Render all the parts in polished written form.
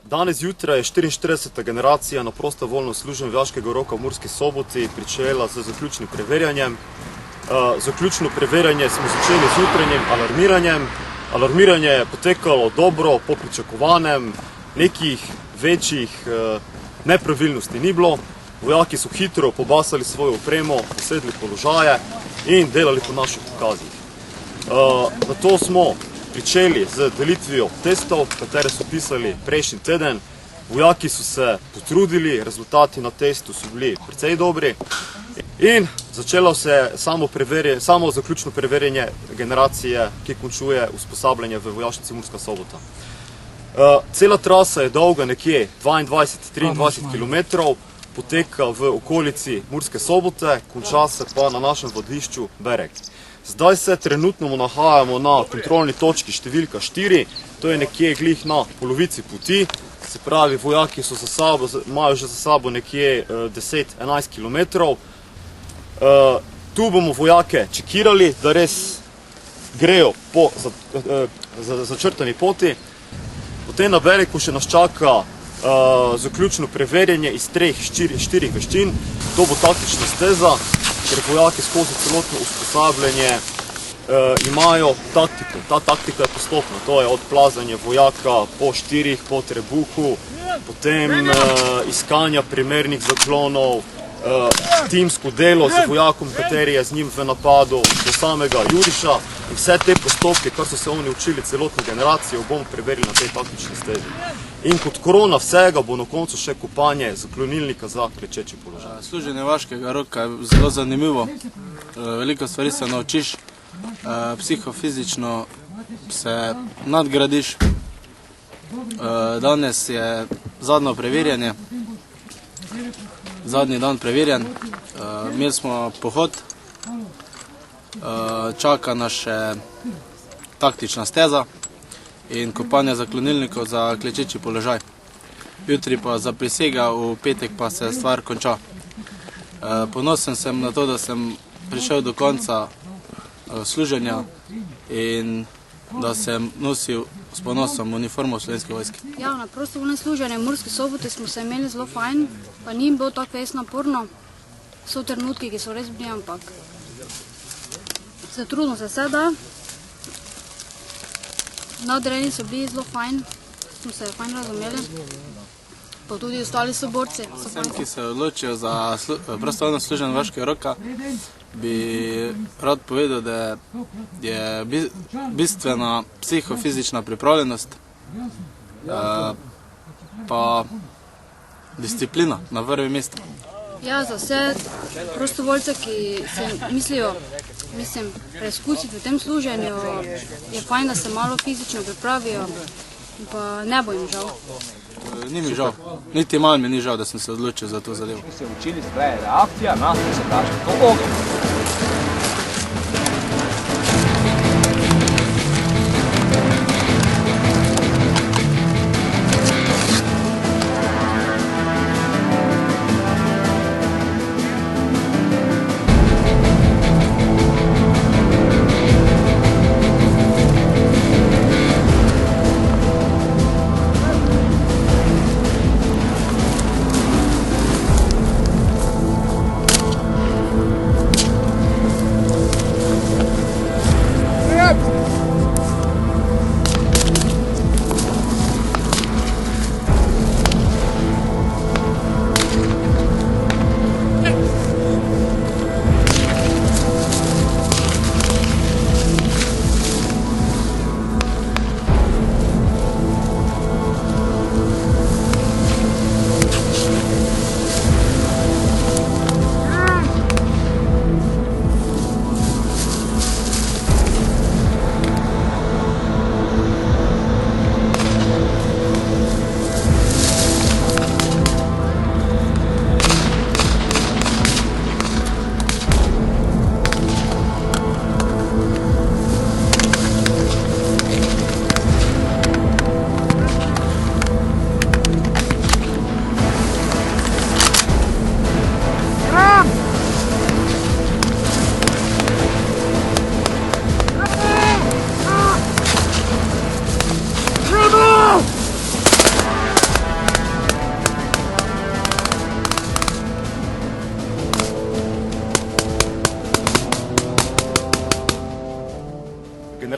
Danes zjutraj je 44. generacija na prostovoljno služenje vojaškega roka v Murski Soboti pričela z zaključnim preverjanjem. Zaključno preverjanje smo začeli z jutranjim alarmiranjem. Alarmiranje je potekalo dobro, po pričakovanem, nekih večjih nepravilnosti ni bilo. Vojaki so hitro pobasali svojo opremo, posedli položaje in delali po naših ukazih. Nato smo pričeli z delitvijo testov, katere so pisali prejšnji teden. Vojaki so se potrudili, rezultati na testu so bili precej dobri in začelo se je samo zaključno preverjanje generacije, ki končuje usposabljanje v vojašnici Murska Sobota. Cela trasa je dolga nekje 22-23 km, poteka v okolici Murske Sobote, konča se pa na našem vodlišču Berek. Zdaj se trenutno nahajamo na kontrolni točki številka 4, to je nekje glih na polovici poti, se pravi vojaki so imajo že za sabo nekje 10-11 km. Tu bomo vojake čekirali, da res grejo po začrtani poti. Potem na Bereku še nas čaka zaključno preverjanje iz 3-4 veščin. To bo taktična steza, ker vojaki skozi celotno usposabljanje imajo taktiko. Ta taktika je postopna, to je od plazanja vojaka po štirih, po trebuhu, potem iskanja primernih zaklonov, timsko delo z vojakom, kateri je z njim v napadu, do samega juriša. In vse te postopke, kar so se oni učili celotno generacijo, bomo preverili na tej taktični stezi. In kot korona vsega bo na koncu še kopanje zaklonilnika za klečeči položaj. Služenje vojaškega roka je zelo zanimivo. Veliko stvari se naučiš, psihofizično se nadgradiš. Danes je zadnje preverjanje, zadnji dan preverjan. Imeli smo pohod, čaka nas še taktična steza in kopanje zaklonilnikov za klečeči položaj. Jutri pa zaprisega, v petek pa se stvar konča. Ponosen sem na to, da sem prišel do konca služenja in da sem nosil s ponosom uniformo Slovenske vojske. Ja, na prostovoljnem služenju v Murski Soboti smo se imeli zelo fajn, pa ni bilo tako res naporno. So trenutki, ki so res bili, ampak se trudno se vse da. Nadrejeni so bili zelo fajn, smo se fajn razumeli, pa tudi ostali soborci. Vsem, ki se odločijo za prostovoljno služenje vojaškega roka, bi rad povedal, da je bistvena psihofizična pripravljenost, pa disciplina na prvem mestu. Ja, za vse prostovoljce, ki se mislijo preizkusiti v tem služenju, je fajn, da se malo fizično pripravijo, pa ne bo jim žal. Ni mi žal, niti malo mi ni žal, da sem se odločil za to zadevo. Se učili spreje reakcija na sovražnikov ogenj.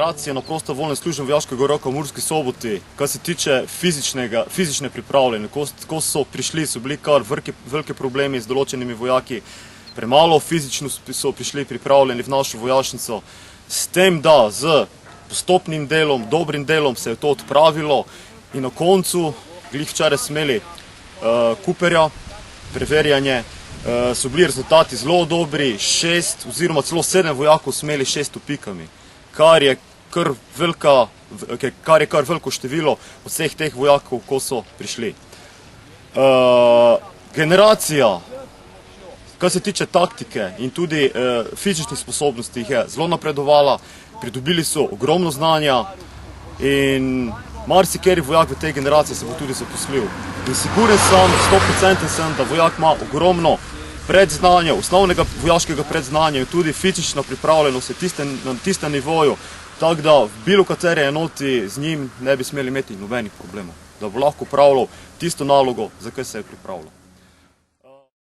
generacija na prostovoljnem služenju vojaškega roka v Murski Soboti, kar se tiče fizične pripravljene. Ko so prišli, so bili kar velike problemi z določenimi vojaki, premalo fizično so prišli pripravljeni v našo vojašnico. S tem, da z postopnim delom, dobrim delom se je to odpravilo in na koncu, glih včeraj smo imeli Cooperja, preverjanje, so bili rezultati zelo dobri, 6 oziroma celo 7 vojakov so imeli 6 opikami, kar je kar veliko število vseh teh vojakov, ko so prišli. Generacija, kar se tiče taktike in tudi fizičnih sposobnosti, je zelo napredovala, pridobili so ogromno znanja in marsikateri vojak v tej generaciji se bo tudi zaposlil. In siguren sem, 100% sem, da vojak ima ogromno predznanja, osnovnega vojaškega predznanja in tudi fizična pripravljenost na tistem nivoju, tako da v bilo kateri enoti z njim ne bi smeli imeti nobenih problemov, da bo lahko opravljal tisto nalogo, za kaj se je pripravljal.